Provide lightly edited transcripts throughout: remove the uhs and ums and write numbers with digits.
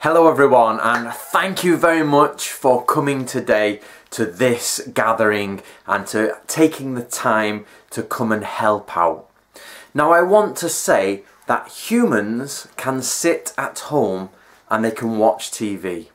Hello everyone, and thank you very much for coming today to this gathering and to taking the time to come and help out. Now I want to say that humans can sit at home and they can watch TV.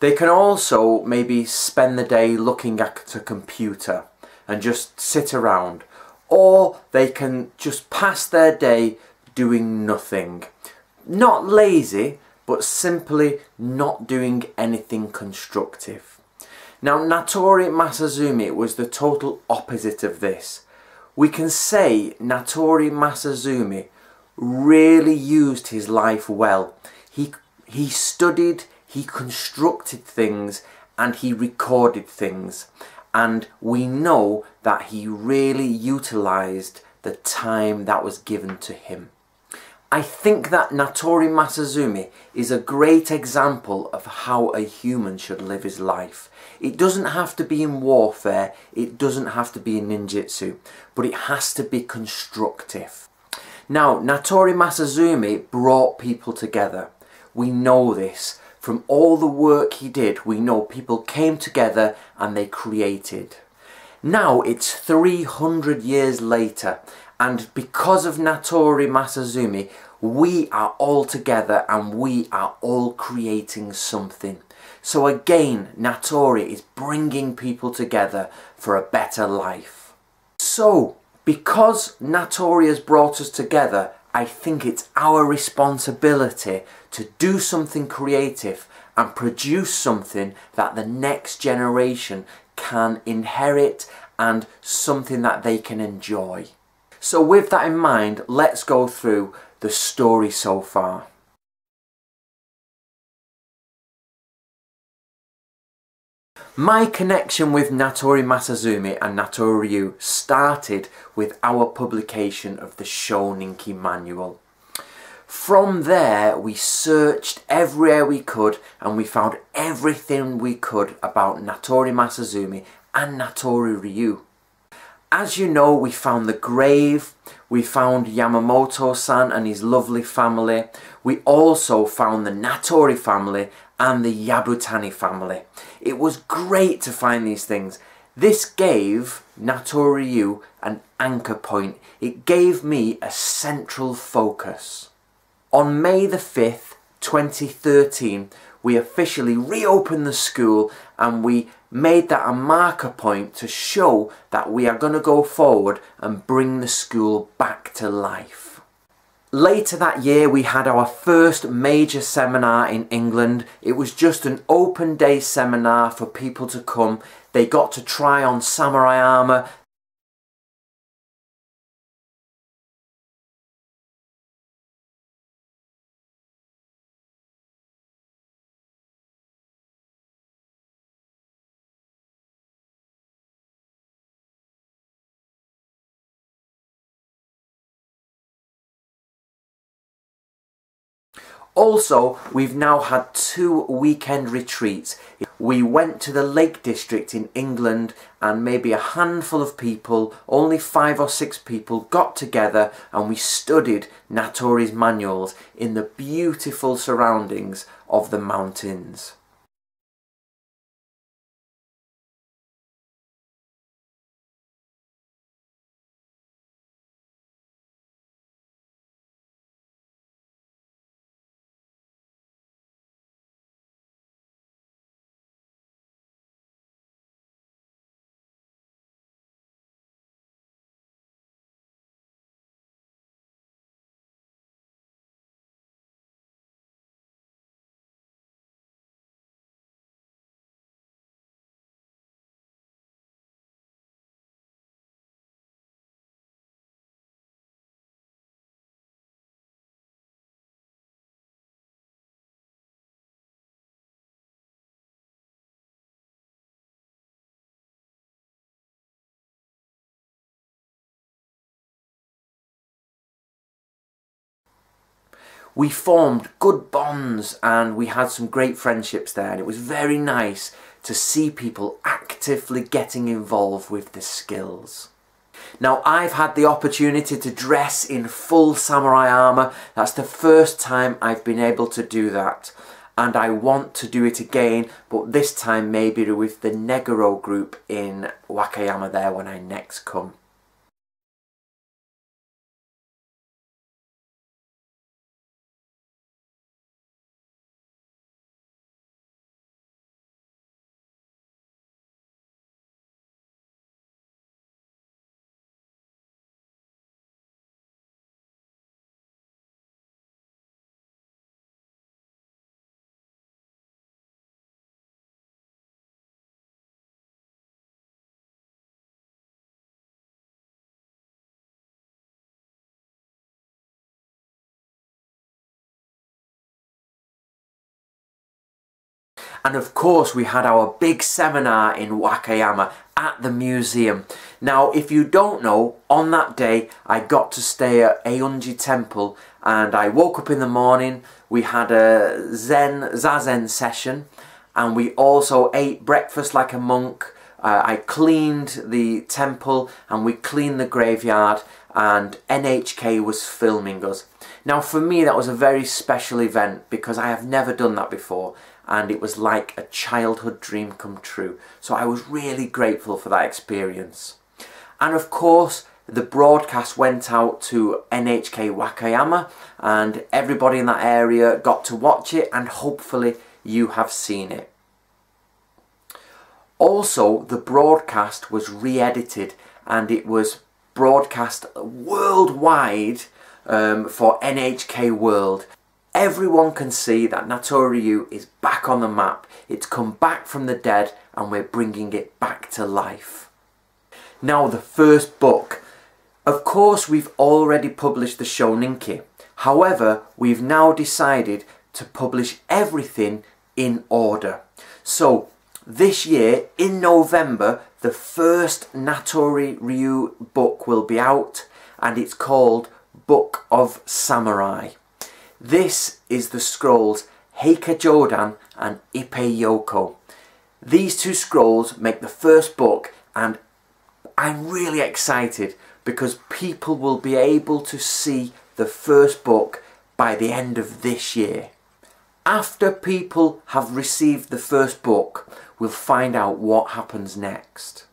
They can also maybe spend the day looking at a computer and just sit around, or they can just pass their day doing nothing. Not lazy, but simply not doing anything constructive. Now Natori Masazumi was the total opposite of this. We can say Natori Masazumi really used his life well. He studied, he constructed things, and he recorded things. And we know that he really utilised the time that was given to him. I think that Natori Masazumi is a great example of how a human should live his life. It doesn't have to be in warfare, it doesn't have to be in ninjutsu, but it has to be constructive. Now, Natori Masazumi brought people together. We know this. From all the work he did, we know people came together and they created. Now it's 300 years later, and because of Natori Masazumi, we are all together and we are all creating something. So again, Natori is bringing people together for a better life. So, because Natori has brought us together, I think it's our responsibility to do something creative and produce something that the next generation can inherit and something that they can enjoy. So with that in mind, let's go through the story so far. My connection with Natori Masazumi and Natori Ryu started with our publication of the Shoninki manual. From there we searched everywhere we could and we found everything we could about Natori Masazumi and Natori Ryu. As you know, we found the grave, we found Yamamoto-san and his lovely family, we also found the Natori family and the Yabutani family. It was great to find these things. This gave Natori Ryu an anchor point. It gave me a central focus. On May the 5th, 2013, we officially reopened the school and we made that a marker point to show that we are going to go forward and bring the school back to life. Later that year we had our first major seminar in England. It was just an open day seminar for people to come. They got to try on samurai armour. Also, we've now had 2 weekend retreats. We went to the Lake District in England and maybe a handful of people, only 5 or 6 people, got together and we studied Natori's manuals in the beautiful surroundings of the mountains. We formed good bonds and we had some great friendships there, and it was very nice to see people actively getting involved with the skills. Now, I've had the opportunity to dress in full samurai armour. That's the first time I've been able to do that. and I want to do it again, but this time maybe with the Negro group in Wakayama there when I next come. And of course we had our big seminar in Wakayama at the museum. Now if you don't know, on that day I got to stay at Eunji Temple, and I woke up in the morning, we had a zazen session, and we also ate breakfast like a monk. I cleaned the temple and we cleaned the graveyard, and NHK was filming us. Now for me that was a very special event because I have never done that before, and it was like a childhood dream come true. So I was really grateful for that experience. And of course the broadcast went out to NHK Wakayama, and everybody in that area got to watch it, and hopefully you have seen it. Also, the broadcast was re-edited and it was broadcast worldwide for NHK World. Everyone can see that Natoryu is back on the map. It's come back from the dead and we're bringing it back to life. Now the first book. Of course we've already published the Shoninki. However, we've now decided to publish everything in order. So this year, in November, the first Natoryu book will be out, and it's called Book of Samurai. This is the scrolls Heika Jodan and Ippei Yoko. These two scrolls make the first book, and I'm really excited because people will be able to see the first book by the end of this year. After people have received the first book, we'll find out what happens next.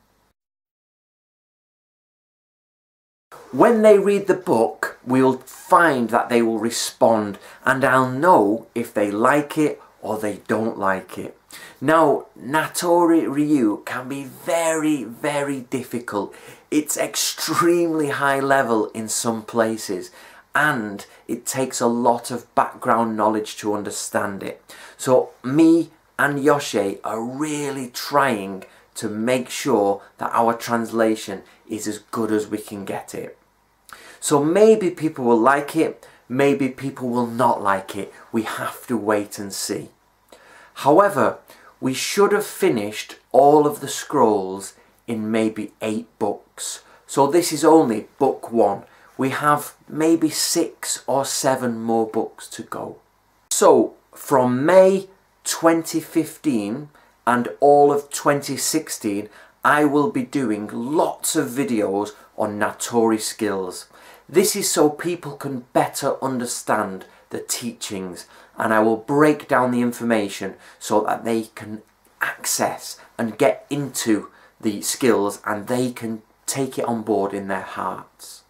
When they read the book, we'll find that they will respond, and I'll know if they like it or they don't like it. Now, Natoryu can be very, very difficult. It's extremely high level in some places, and it takes a lot of background knowledge to understand it. So me and Yoshi are really trying to make sure that our translation is as good as we can get it. So maybe people will like it, maybe people will not like it. We have to wait and see. However, we should have finished all of the scrolls in maybe 8 books. So this is only book 1. We have maybe 6 or 7 more books to go. So from May 2015 and all of 2016, I will be doing lots of videos on Natori skills. This is so people can better understand the teachings, and I will break down the information so that they can access and get into the skills and they can take it on board in their hearts.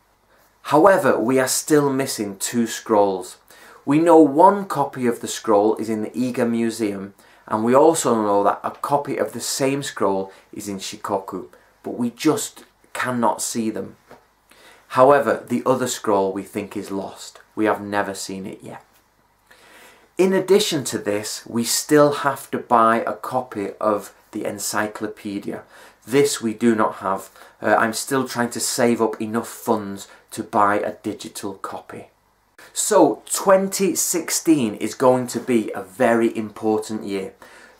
However, we are still missing 2 scrolls. We know 1 copy of the scroll is in the Iga Museum, and we also know that a copy of the same scroll is in Shikoku, but we just cannot see them. However, the other scroll we think is lost. We have never seen it yet. In addition to this, we still have to buy a copy of the encyclopedia. This we do not have. I'm still trying to save up enough funds to buy a digital copy. So 2016 is going to be a very important year.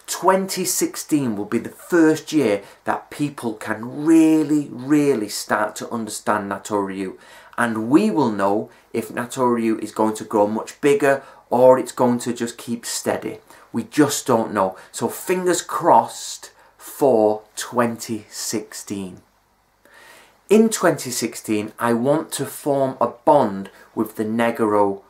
2016 will be the first year that people can really start to understand Natoryu, and we will know if Natoryu is going to grow much bigger or it's going to just keep steady. We just don't know. So fingers crossed for 2016. In 2016, I want to form a bond with the Negro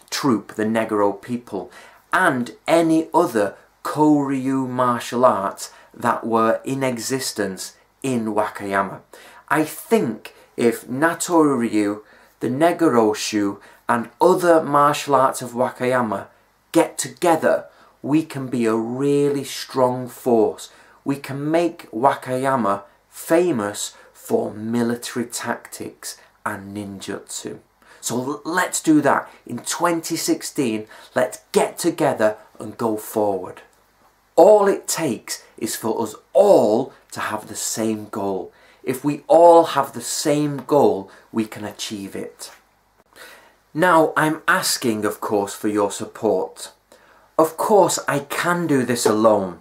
troupe, the Negro people. and any other Koryu martial arts that were in existence in Wakayama. I think if Natori Ryu, the Negoroshu, and other martial arts of Wakayama get together, we can be a really strong force. We can make Wakayama famous for military tactics and ninjutsu. So let's do that. In 2016, let's get together and go forward. All it takes is for us all to have the same goal. If we all have the same goal, we can achieve it. Now, I'm asking, of course, for your support. Of course, I can do this alone.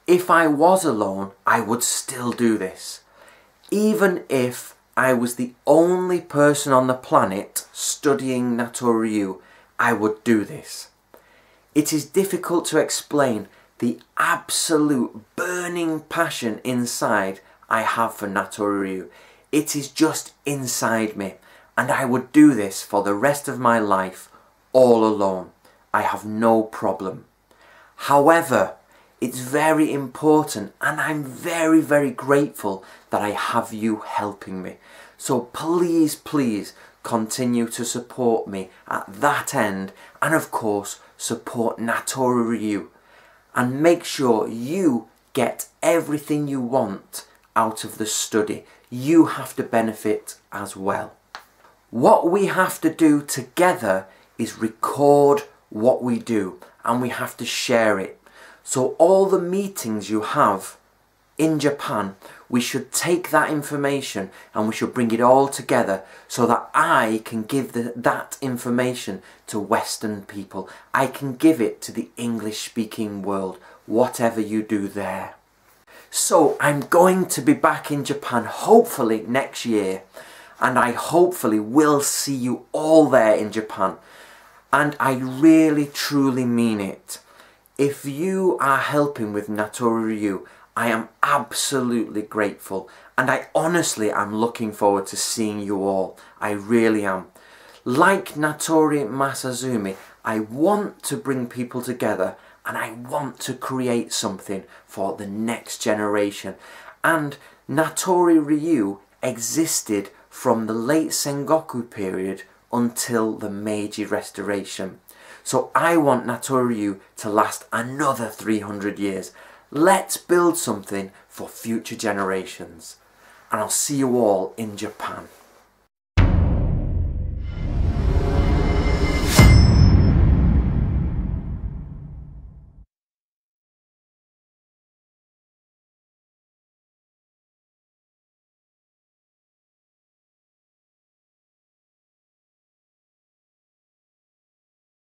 If I was alone, I would still do this. Even if I was the only person on the planet studying Natori Ryu, I would do this. It is difficult to explain the absolute burning passion inside I have for Natori Ryu. It is just inside me, and I would do this for the rest of my life all alone. I have no problem. However, it's very important, and I'm very, very grateful that I have you helping me. So please, please continue to support me at that end, and of course support Natori Ryu, and make sure you get everything you want out of the study. You have to benefit as well. What we have to do together is record what we do, and we have to share it. So all the meetings you have in Japan, we should take that information and we should bring it all together so that I can give that information to Western people. I can give it to the English-speaking world, whatever you do there. So I'm going to be back in Japan hopefully next year, and I hopefully will see you all there in Japan. And I really truly mean it. If you are helping with Natori Ryu, I am absolutely grateful, and I honestly am looking forward to seeing you all. I really am. Like Natori Masazumi, I want to bring people together, and I want to create something for the next generation. And Natori Ryu existed from the late Sengoku period until the Meiji Restoration. So I want Natori Ryu to last another 300 years. Let's build something for future generations. And I'll see you all in Japan.